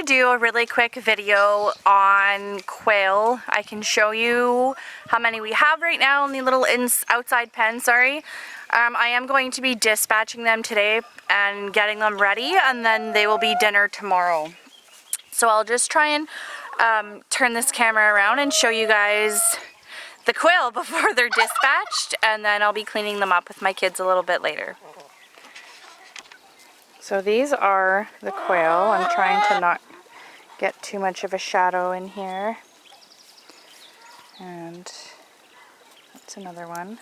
do a really quick video on quail. I can show you how many we have right now in the little outside pen, sorry. I am going to be dispatching them today and getting them ready, and then they will be dinner tomorrow. So I'll just try and turn this camera around and show you guys the quail before they're dispatched, and then I'll be cleaning them up with my kids a little bit later. So these are the quail. I'm trying to not get too much of a shadow in here. And that's another one.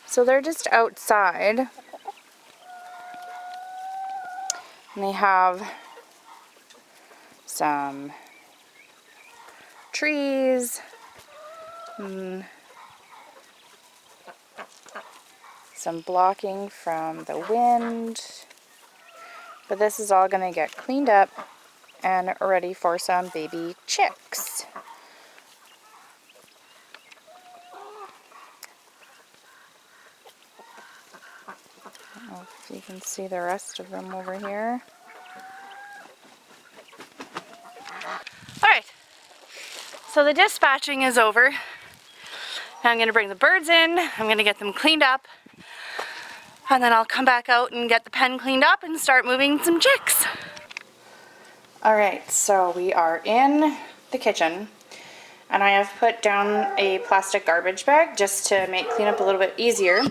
So they're just outside. And they have some trees, some blocking from the wind, but this is all going to get cleaned up and ready for some baby chicks. I don't know if you can see the rest of them over here. Alright, so the dispatching is over. Now I'm going to bring the birds in, I'm going to get them cleaned up, and then I'll come back out and get the pen cleaned up and start moving some chicks. Alright, so we are in the kitchen, and I have put down a plastic garbage bag just to make cleanup a little bit easier.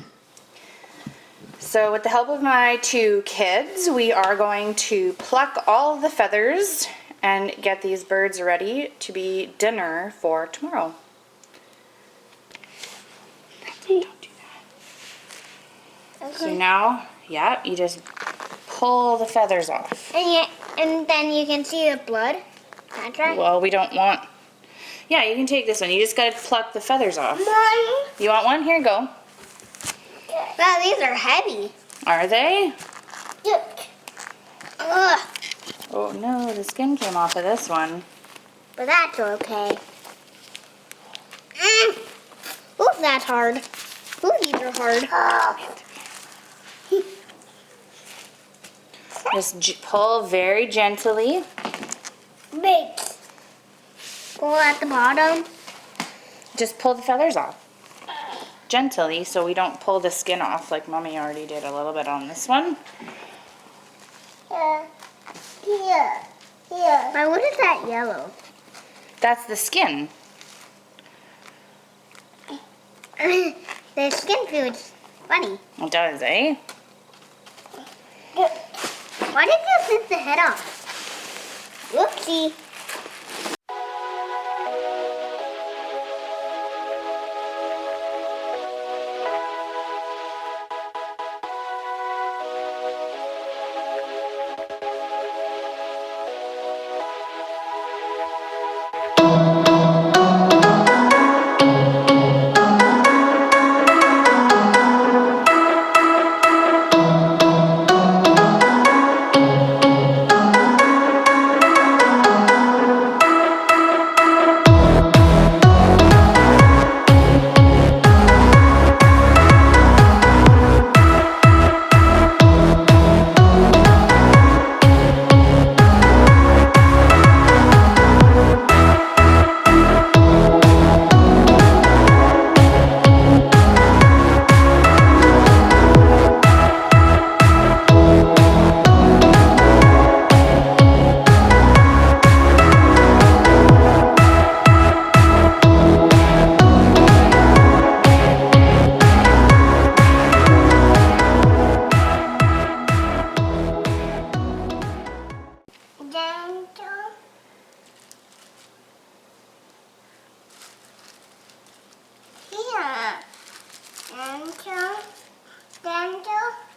So with the help of my two kids, we are going to pluck all of the feathers and get these birds ready to be dinner for tomorrow. Don't do that. Okay. So now, yeah, you just pull the feathers off. And then you can see the blood. That's right. Well, we don't want... Yeah, you can take this one. You just gotta pluck the feathers off. Mommy. You want one? Here you go. Wow, these are heavy. Are they? Look. Ugh. Oh no, the skin came off of this one. But that's okay. Ooh, that's hard. Ooh, these are hard. Just pull very gently. Wait. Pull at the bottom. Just pull the feathers off. Gently, so we don't pull the skin off like Mommy already did a little bit on this one. Here. Now, what is that yellow? That's the skin. The skin feels funny. It does, eh? Why did you flip the head off? Whoopsie.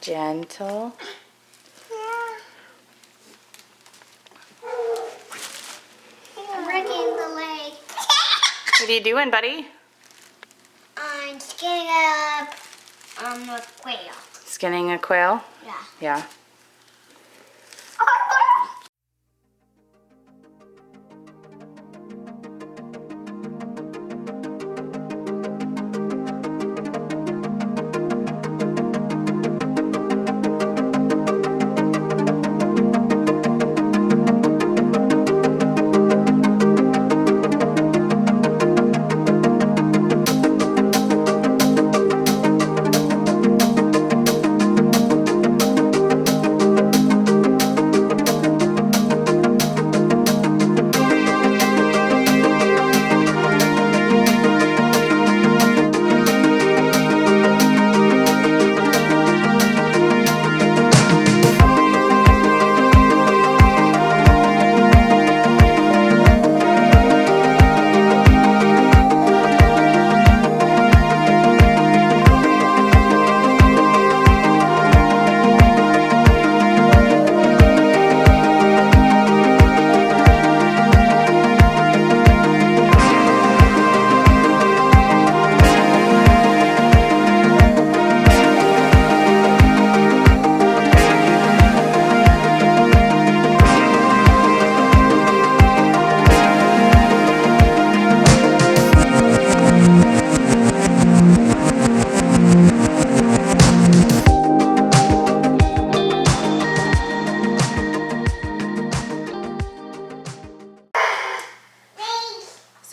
Gentle. I'm breaking the leg. What are you doing, buddy? I'm skinning up a quail. Skinning a quail? Yeah. Yeah.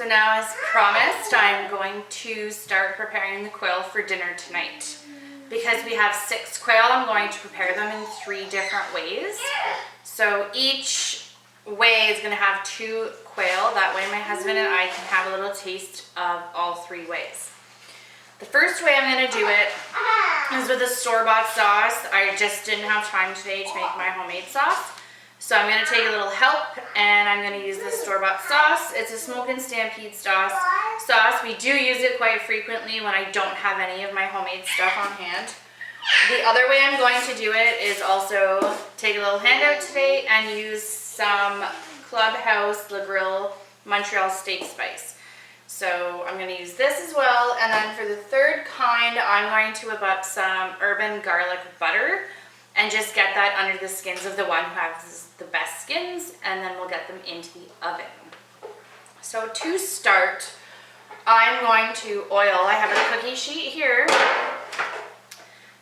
So now, as promised, I'm going to start preparing the quail for dinner tonight. Because we have 6 quail, I'm going to prepare them in 3 different ways. So each way is going to have 2 quail. That way my husband and I can have a little taste of all 3 ways. The first way I'm going to do it is with a store-bought sauce. I just didn't have time today to make my homemade sauce. So I'm going to take a little help and I'm going to use this store-bought sauce. It's a Smoke and Stampede sauce. We do use it quite frequently when I don't have any of my homemade stuff on hand. The other way I'm going to do it is also take a little handout today and use some Clubhouse Le Grill Montreal steak spice. So I'm going to use this as well. And then for the third kind, I'm going to whip up some urban garlic butter and just get that under the skins of the one who has the best skins, and then we'll get them into the oven. So to start, I'm going to oil. I have a cookie sheet here.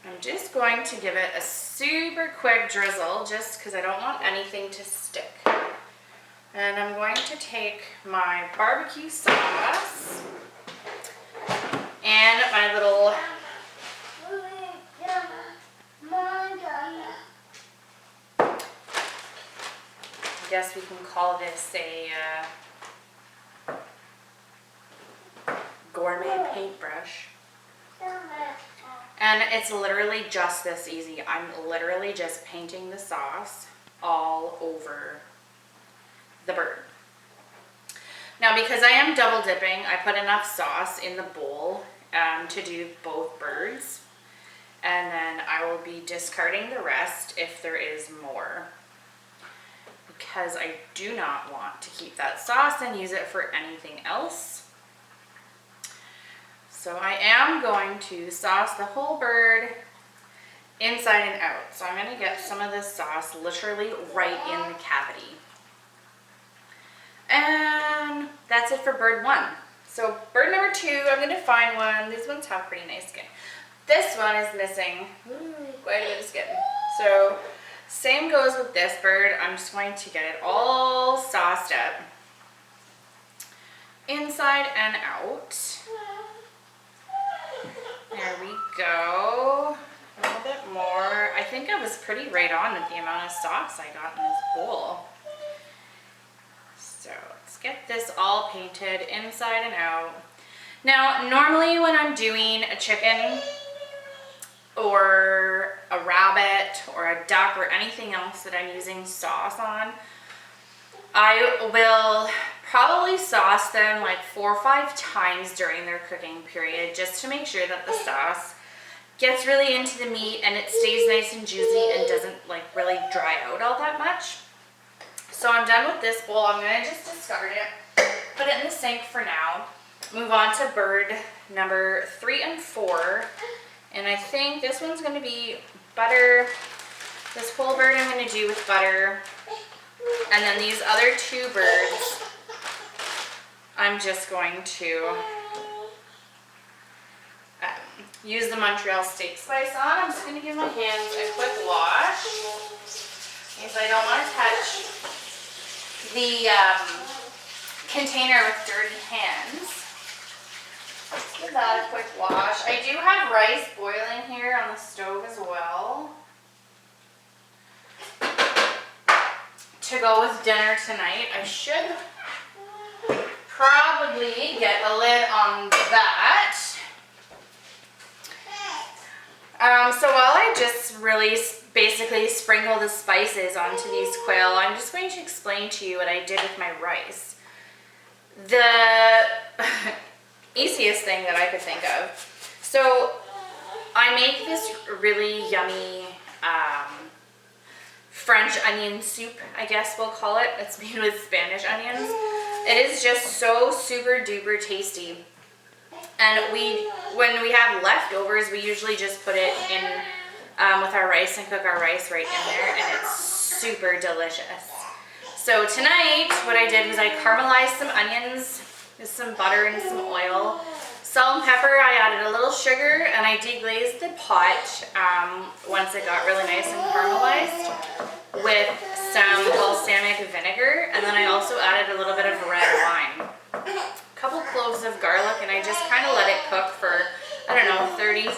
I'm just going to give it a super quick drizzle just because I don't want anything to stick. And I'm going to take my barbecue sauce and my little I guess we can call this a gourmet paintbrush. And it's literally just this easy. I'm literally just painting the sauce all over the bird. Now, because I am double dipping, I put enough sauce in the bowl to do both birds. And then I will be discarding the rest if there is more, because I do not want to keep that sauce and use it for anything else. So I am going to sauce the whole bird inside and out. So I'm going to get some of this sauce literally right in the cavity. And that's it for bird 1. So bird number 2, I'm going to find one. These ones have pretty nice skin. This one is missing quite a bit of skin. So same goes with this bird. I'm just going to get it all sauced up inside and out. There we go. A little bit more. I think I was pretty right on with the amount of sauce I got in this bowl. So let's get this all painted inside and out. Now, normally when I'm doing a chicken or a rabbit or a duck or anything else that I'm using sauce on, I will probably sauce them like 4 or 5 times during their cooking period just to make sure that the sauce gets really into the meat and it stays nice and juicy and doesn't like really dry out all that much. So I'm done with this bowl. I'm going to just discard it, put it in the sink for now, move on to bird number 3 and 4. And I think this one's going to be butter. This whole bird I'm going to do with butter. And then these other 2 birds, I'm just going to use the Montreal steak spice on. I'm just going to give my hands a quick wash because I don't want to touch the container with dirty hands. Let's give that a quick wash. I do have rice boiling here on the stove as well to go with dinner tonight. I should probably get a lid on that. So while I just really basically sprinkle the spices onto these quail, I'm just going to explain to you what I did with my rice. The easiest thing that I could think of. So I make this really yummy French onion soup, I guess we'll call it. It's made with Spanish onions. It is just so super duper tasty. And when we have leftovers, we usually just put it in with our rice and cook our rice right in there, and it's super delicious. So tonight, what I did was I caramelized some onions with some butter and some oil. Salt and pepper, I added a little sugar, and I deglazed the pot once it got really nice and caramelized with some balsamic vinegar, and then I also added a little bit of red wine.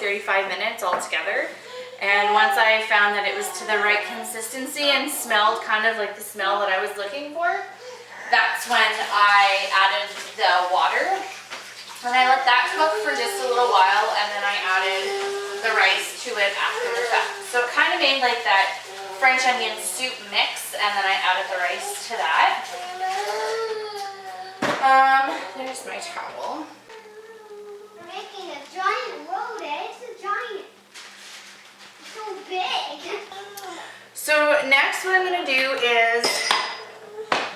35 minutes altogether. And once I found that it was to the right consistency and smelled kind of like the smell that I was looking for, that's when I added the water. And I let that cook for just a little while, and then I added the rice to it after the fact. So it kind of made like that French onion soup mix, and then I added the rice to that. There's my towel. We're making a giant road, eh? It's a giant. It's so big. So next what I'm going to do is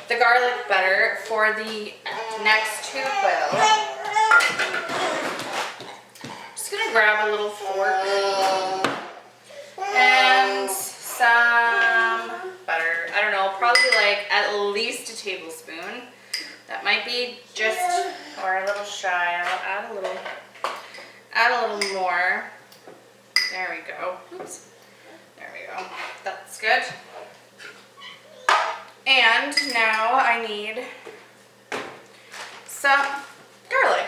the garlic butter for the next 2 quails. Just going to grab a little fork and some butter. I don't know, probably like at least a tablespoon. That might be just, or a little shy. I'll add a little more. There we go. Oops. There we go. That's good. And now I need some garlic.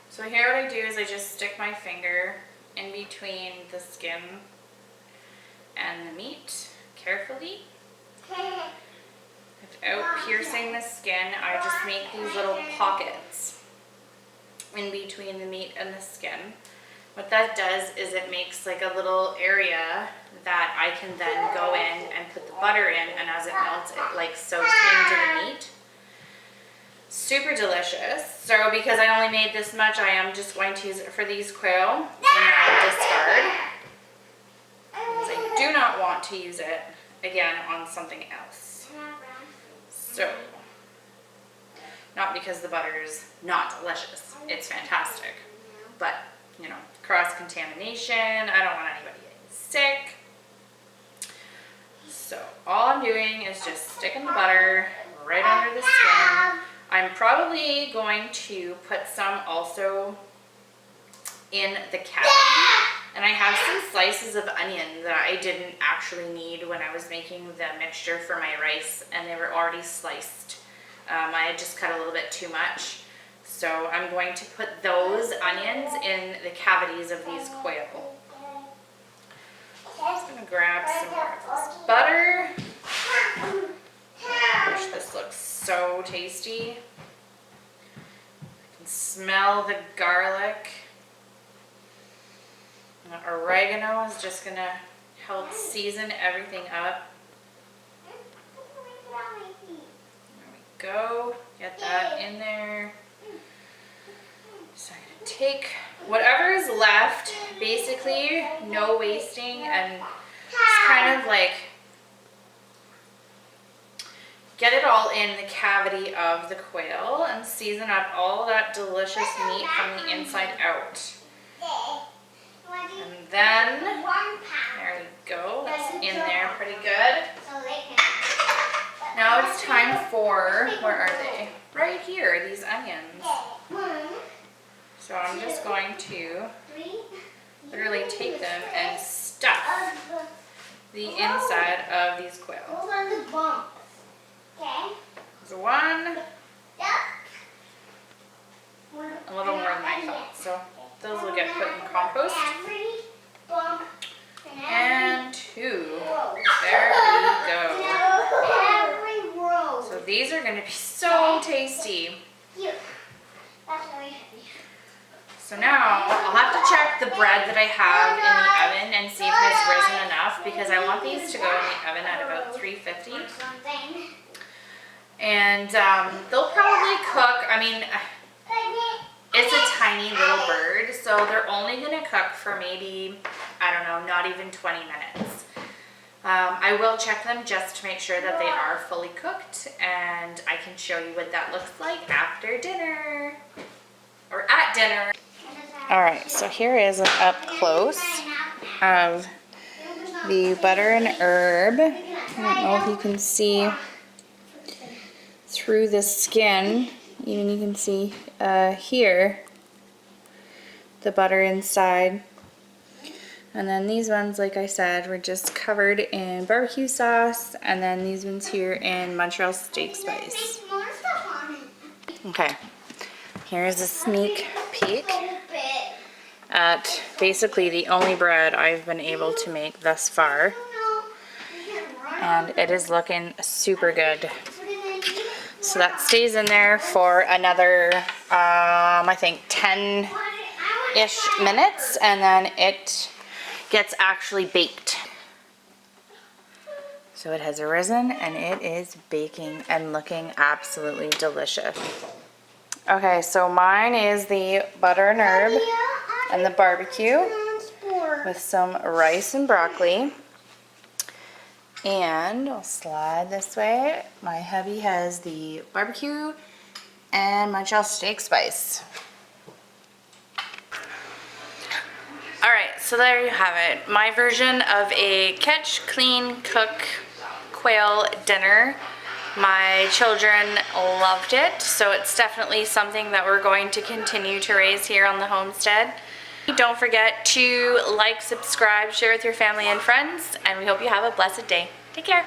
So here what I do is I just stick my finger in between the skin and the meat carefully. Without piercing the skin, I just make these little pockets in between the meat and the skin. What that does is it makes like a little area that I can then go in and put the butter in, and as it melts, it like soaks into the meat. Super delicious. So because I only made this much, I am just going to use it for these quail and I'll discard. Because I do not want to use it again on something else. So, not because the butter is not delicious. It's fantastic. But, you know, cross-contamination, I don't want anybody getting sick. So, all I'm doing is just sticking the butter right under the skin. I'm probably going to put some also in the cavity, and I have some slices of onion that I didn't actually need when I was making the mixture for my rice, and they were already sliced. I had just cut a little bit too much, so I'm going to put those onions in the cavities of these quail. I'm just going to grab some more of this butter. Gosh, this looks so tasty. I can smell the garlic. And the oregano is just going to help season everything up. There we go. Get that in there. So I'm going to take whatever is left, basically no wasting, and just kind of like get it all in the cavity of the quail and season up all that delicious meat from the inside out. And then, there we go, that's in there pretty good. Now it's time for, where are they? Right here, these onions. So I'm just going to literally take them and stuff the inside of these quail. So one, a little more than I thought. So those will get put in compost. And two. There we go. So these are going to be so tasty. So now I'll have to check the bread that I have in the oven and see if it has risen enough, because I want these to go in the oven at about 350. And they'll probably cook, I mean, it's a tiny little bird, so they're only going to cook for maybe, I don't know, not even 20 minutes. I will check them just to make sure that they are fully cooked, and I can show you what that looks like after dinner, or at dinner. Alright, so here is an up close of the butter and herb. I don't know if you can see through the skin. Even you can see here the butter inside. And then these ones, like I said, were just covered in barbecue sauce, and then these ones here in Montreal steak spice. Okay, here's a sneak peek at basically the only bread I've been able to make thus far, and it is looking super good. So that stays in there for another I think 10-ish minutes, and then it gets actually baked. So it has risen and it is baking and looking absolutely delicious. Okay, so mine is the butter and herb and the barbecue with some rice and broccoli. And I'll slide this way. My hubby has the barbecue and Montreal steak spice. Alright, so there you have it. My version of a catch, clean, cook quail dinner. My children loved it, so it's definitely something that we're going to continue to raise here on the homestead. Don't forget to like, subscribe, share with your family and friends, and we hope you have a blessed day. Take care.